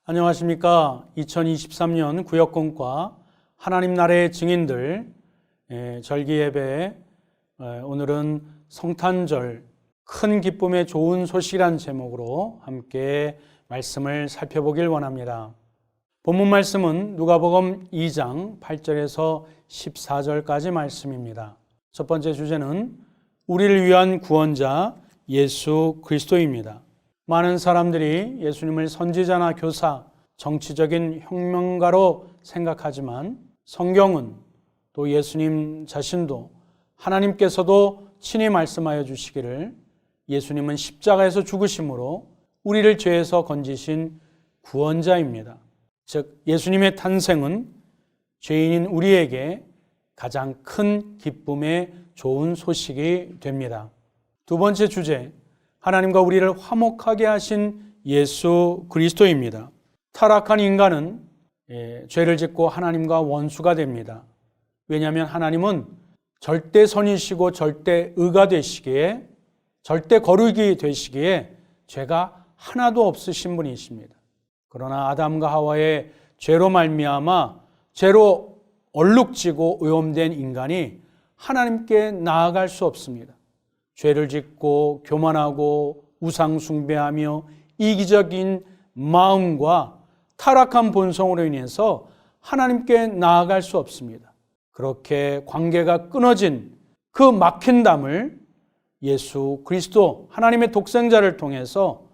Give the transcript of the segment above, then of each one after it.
안녕하십니까. 2023년 구역공과 하나님 나라의 증인들 절기예배, 오늘은 성탄절 큰 기쁨의 좋은 소식이란 제목으로 함께 말씀을 살펴보길 원합니다. 본문 말씀은 누가복음 2장 8절에서 14절까지 말씀입니다. 첫 번째 주제는 우리를 위한 구원자 예수 그리스도입니다. 많은 사람들이 예수님을 선지자나 교사, 정치적인 혁명가로 생각하지만 성경은 또 예수님 자신도 하나님께서도 친히 말씀하여 주시기를 예수님은 십자가에서 죽으심으로 우리를 죄에서 건지신 구원자입니다. 즉 예수님의 탄생은 죄인인 우리에게 가장 큰 기쁨의 좋은 소식이 됩니다. 두 번째 주제, 하나님과 우리를 화목하게 하신 예수 그리스도입니다. 타락한 인간은 죄를 짓고 하나님과 원수가 됩니다. 왜냐하면 하나님은 절대 선이시고 절대 의가 되시기에, 절대 거룩이 되시기에 죄가 하나도 없으신 분이십니다. 그러나 아담과 하와의 죄로 말미암아 죄로 얼룩지고 오염된 인간이 하나님께 나아갈 수 없습니다. 죄를 짓고 교만하고 우상 숭배하며 이기적인 마음과 타락한 본성으로 인해서 하나님께 나아갈 수 없습니다. 그렇게 관계가 끊어진 그 막힌 담을 예수 그리스도 하나님의 독생자를 통해서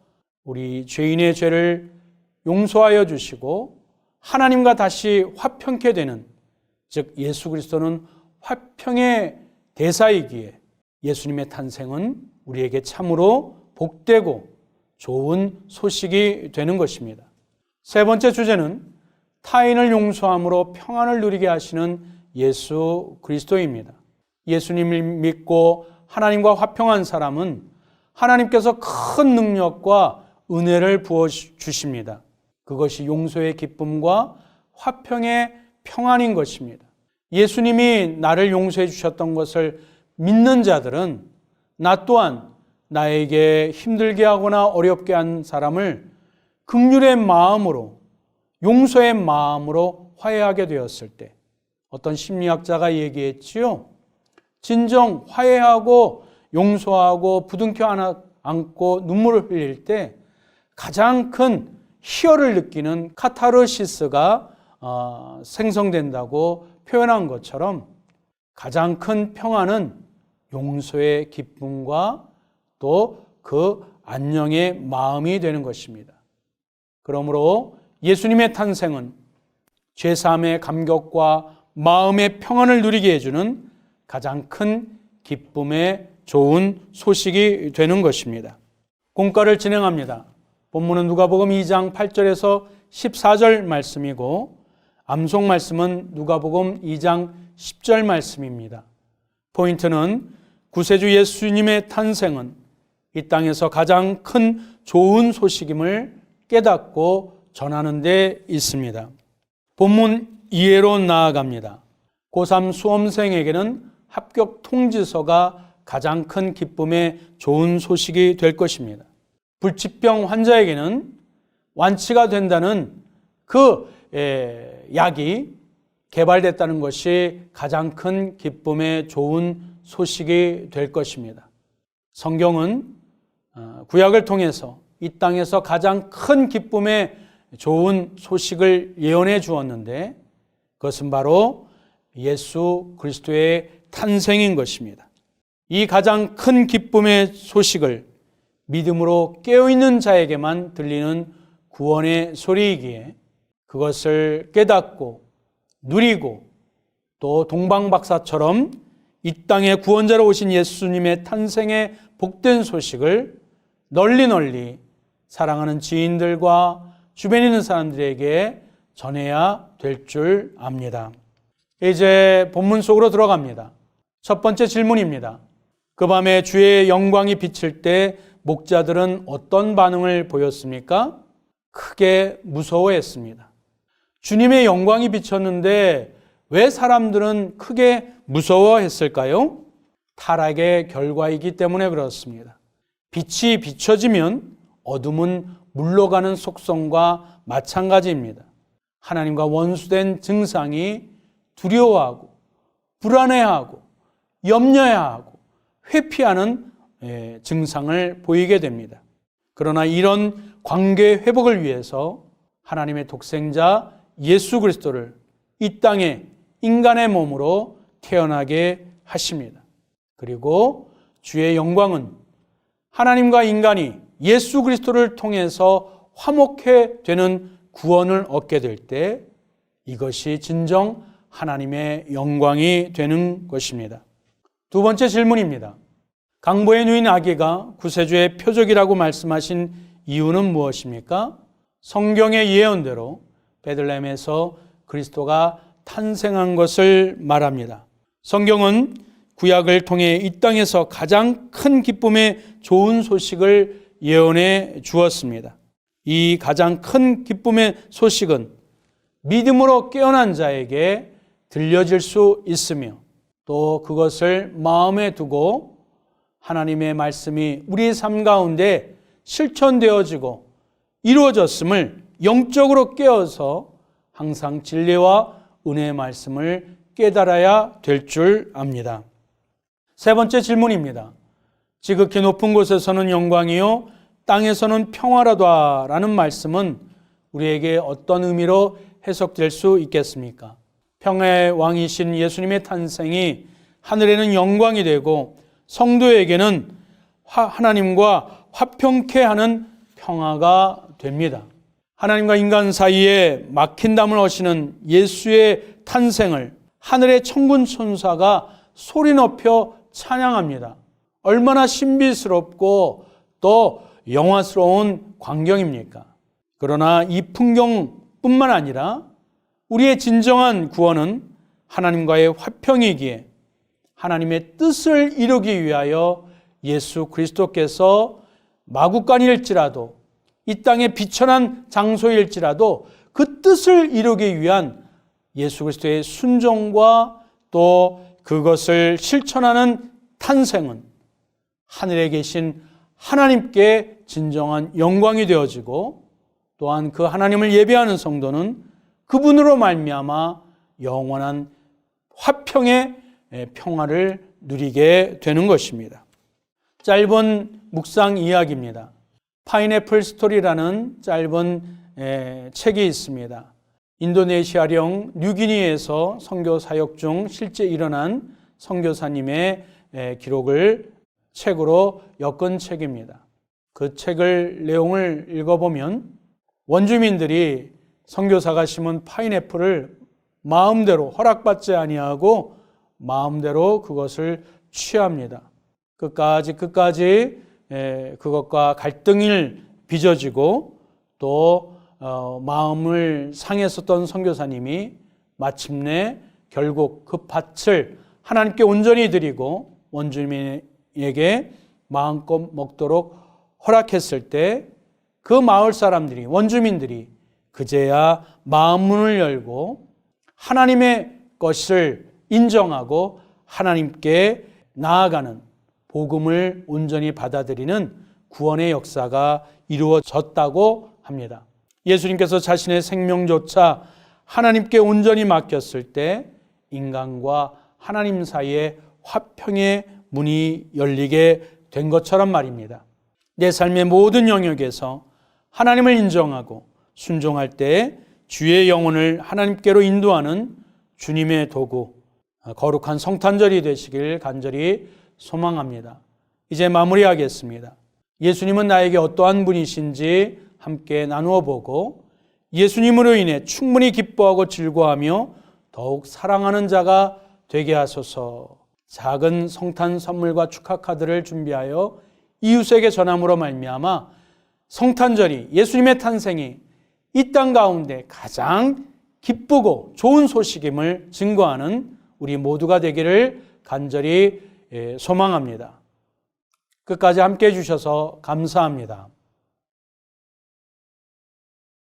우리 죄인의 죄를 용서하여 주시고 하나님과 다시 화평케 되는, 즉 예수 그리스도는 화평의 대사이기에 예수님의 탄생은 우리에게 참으로 복되고 좋은 소식이 되는 것입니다. 세 번째 주제는 타인을 용서함으로 평안을 누리게 하시는 예수 그리스도입니다. 예수님을 믿고 하나님과 화평한 사람은 하나님께서 큰 능력과 은혜를 부어주십니다. 그것이 용서의 기쁨과 화평의 평안인 것입니다. 예수님이 나를 용서해 주셨던 것을 믿는 자들은 나 또한 나에게 힘들게 하거나 어렵게 한 사람을 긍휼의 마음으로, 용서의 마음으로 화해하게 되었을 때, 어떤 심리학자가 얘기했지요. 진정 화해하고 용서하고 부둥켜 안고 눈물을 흘릴 때 가장 큰 희열을 느끼는 카타르시스가 생성된다고 표현한 것처럼 가장 큰 평안은 용서의 기쁨과 또 그 안녕의 마음이 되는 것입니다. 그러므로 예수님의 탄생은 죄사함의 감격과 마음의 평안을 누리게 해주는 가장 큰 기쁨의 좋은 소식이 되는 것입니다. 공과를 진행합니다. 본문은 누가복음 2장 8절에서 14절 말씀이고 암송 말씀은 누가복음 2장 10절 말씀입니다. 포인트는 구세주 예수님의 탄생은 이 땅에서 가장 큰 좋은 소식임을 깨닫고 전하는 데 있습니다. 본문 이해로 나아갑니다. 고3 수험생에게는 합격 통지서가 가장 큰 기쁨의 좋은 소식이 될 것입니다. 불치병 환자에게는 완치가 된다는 그 약이 개발됐다는 것이 가장 큰 기쁨의 좋은 소식이 될 것입니다. 성경은 구약을 통해서 이 땅에서 가장 큰 기쁨의 좋은 소식을 예언해 주었는데 그것은 바로 예수 그리스도의 탄생인 것입니다. 이 가장 큰 기쁨의 소식을 믿음으로 깨어있는 자에게만 들리는 구원의 소리이기에 그것을 깨닫고 누리고 또 동방박사처럼 이 땅에 구원자로 오신 예수님의 탄생의 복된 소식을 널리 사랑하는 지인들과 주변에 있는 사람들에게 전해야 될 줄 압니다. 이제 본문 속으로 들어갑니다. 첫 번째 질문입니다. 그 밤에 주의 영광이 비칠 때 목자들은 어떤 반응을 보였습니까? 크게 무서워했습니다. 주님의 영광이 비쳤는데 왜 사람들은 크게 무서워했을까요? 타락의 결과이기 때문에 그렇습니다. 빛이 비춰지면 어둠은 물러가는 속성과 마찬가지입니다. 하나님과 원수된 증상이 두려워하고 불안해하고 염려해하고 회피하는 증상을 보이게 됩니다. 그러나 이런 관계 회복을 위해서 하나님의 독생자 예수 그리스도를 이 땅에 인간의 몸으로 태어나게 하십니다. 그리고 주의 영광은 하나님과 인간이 예수 그리스도를 통해서 화목해 되는 구원을 얻게 될 때 이것이 진정 하나님의 영광이 되는 것입니다. 두 번째 질문입니다. 강보에 누인 아기가 구세주의 표적이라고 말씀하신 이유는 무엇입니까? 성경의 예언대로 베들레헴에서 그리스도가 탄생한 것을 말합니다. 성경은 구약을 통해 이 땅에서 가장 큰 기쁨의 좋은 소식을 예언해 주었습니다. 이 가장 큰 기쁨의 소식은 믿음으로 깨어난 자에게 들려질 수 있으며 또 그것을 마음에 두고 하나님의 말씀이 우리의 삶 가운데 실천되어지고 이루어졌음을 영적으로 깨어서 항상 진리와 은혜의 말씀을 깨달아야 될 줄 압니다. 세 번째 질문입니다. 지극히 높은 곳에서는 영광이요 땅에서는 평화라도라는 말씀은 우리에게 어떤 의미로 해석될 수 있겠습니까? 평화의 왕이신 예수님의 탄생이 하늘에는 영광이 되고 성도에게는 하나님과 화평케 하는 평화가 됩니다. 하나님과 인간 사이에 막힌 담을 어시는 예수의 탄생을 하늘의 천군 천사가 소리 높여 찬양합니다. 얼마나 신비스럽고 또 영화스러운 광경입니까? 그러나 이 풍경뿐만 아니라 우리의 진정한 구원은 하나님과의 화평이기에 하나님의 뜻을 이루기 위하여 예수 그리스도께서 마구간일지라도 이 땅의 비천한 장소일지라도 그 뜻을 이루기 위한 예수 그리스도의 순종과 또 그것을 실천하는 탄생은 하늘에 계신 하나님께 진정한 영광이 되어지고 또한 그 하나님을 예배하는 성도는 그분으로 말미암아 영원한 화평의 평화를 누리게 되는 것입니다. 짧은 묵상 이야기입니다. 파인애플 스토리라는 짧은 책이 있습니다. 인도네시아령 뉴기니에서 선교 사역 중 실제 일어난 선교사님의 기록을 책으로 엮은 책입니다. 그 책을 내용을 읽어보면 원주민들이 선교사가 심은 파인애플을 마음대로 허락받지 아니하고 마음대로 그것을 취합니다. 끝까지 그것과 갈등을 빚어지고 또 마음을 상했었던 선교사님이 마침내 결국 그 밭을 하나님께 온전히 드리고 원주민에게 마음껏 먹도록 허락했을 때 그 마을 사람들이 원주민들이 그제야 마음 문을 열고 하나님의 것을 인정하고 하나님께 나아가는 복음을 온전히 받아들이는 구원의 역사가 이루어졌다고 합니다. 예수님께서 자신의 생명조차 하나님께 온전히 맡겼을 때 인간과 하나님 사이에 화평의 문이 열리게 된 것처럼 말입니다. 내 삶의 모든 영역에서 하나님을 인정하고 순종할 때 주의 영혼을 하나님께로 인도하는 주님의 도구, 거룩한 성탄절이 되시길 간절히 소망합니다. 이제 마무리하겠습니다. 예수님은 나에게 어떠한 분이신지 함께 나누어 보고 예수님으로 인해 충분히 기뻐하고 즐거워하며 더욱 사랑하는 자가 되게 하소서. 작은 성탄 선물과 축하 카드를 준비하여 이웃에게 전함으로 말미암아 성탄절이 예수님의 탄생이 이 땅 가운데 가장 기쁘고 좋은 소식임을 증거하는 우리 모두가 되기를 간절히 소망합니다. 끝까지 함께 해주셔서 감사합니다.